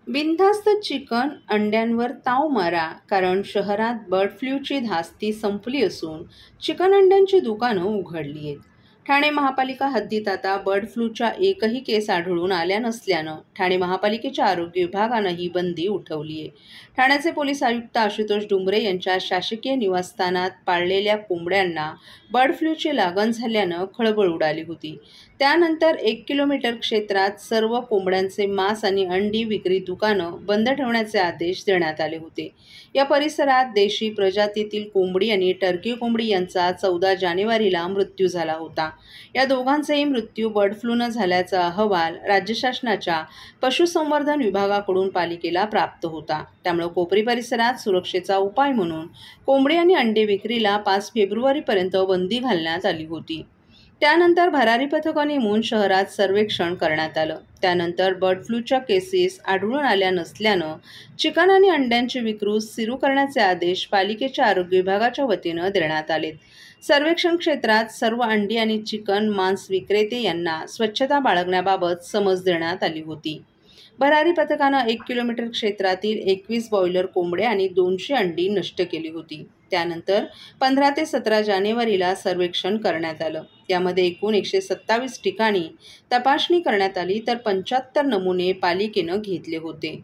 बिनधास्त चिकन अंड्यांवर ताव मारा, कारण शहरात बर्ड फ्लूची धास्ती संपली असून चिकन अंड्यांची दुकानं उघडली आहेत. ठाणे महापालिका हद्दीत आता बर्ड फ्लूच्या एकही केस आढळून आल्या नसल्यानं ठाणे महापालिकेच्या आरोग्य विभागानं ही बंदी उठवली आहे. ठाण्याचे पोलीस आयुक्त आशुतोष डुंबरे यांच्या शासकीय निवासस्थानात पाळलेल्या कोंबड्यांना बर्ड फ्लूची लागण झाल्यानं खळबळ उडाली होती. त्यानंतर 1 किलोमीटर क्षेत्रात सर्व कोंबड्यांचे मांस आणि अंडी विक्री दुकानं बंद ठेवण्याचे आदेश देण्यात आले होते. या परिसरात देशी प्रजातीतील कोंबडी आणि टर्की कोंबडी यांचा 14 जानेवारीला मृत्यू झाला होता. या दोघांचाही मृत्यू बर्ड फ्लूनं झाल्याचा अहवाल राज्य शासनाच्या पशुसंवर्धन विभागाकडून पालिकेला प्राप्त होता. त्यामुळे कोपरी परिसरात सुरक्षेचा उपाय म्हणून कोंबडी आणि अंडे विक्रीला 5 फेब्रुवारीपर्यंत बंदी घालण्यात आली होती. त्यानंतर भरारी पथकं नेमून शहरात सर्वेक्षण करण्यात आलं. त्यानंतर बर्ड फ्लूच्या केसेस आढळून आल्या नसल्यानं चिकन आणि अंड्यांची विक्री सुरू करण्याचे आदेश पालिकेच्या आरोग्य विभागाच्या वतीनं देण्यात आलेत. सर्वेक्षण क्षेत्रात सर्व अंडी आणि चिकन मांस विक्रेते यांना स्वच्छता बाळगण्याबाबत समज देण्यात आली होती. भरारी पथकानं 1 किलोमीटर क्षेत्रातील 21 बॉयलर कोंबड्या आणि 200 अंडी नष्ट केली होती. त्यानंतर 15 ते 17 जानेवारीला सर्वेक्षण करण्यात आलं. यामध्ये एकूण 127 ठिकाणी तपासणी करण्यात आली, तर 75 नमुने पालिकेनं घेतले होते.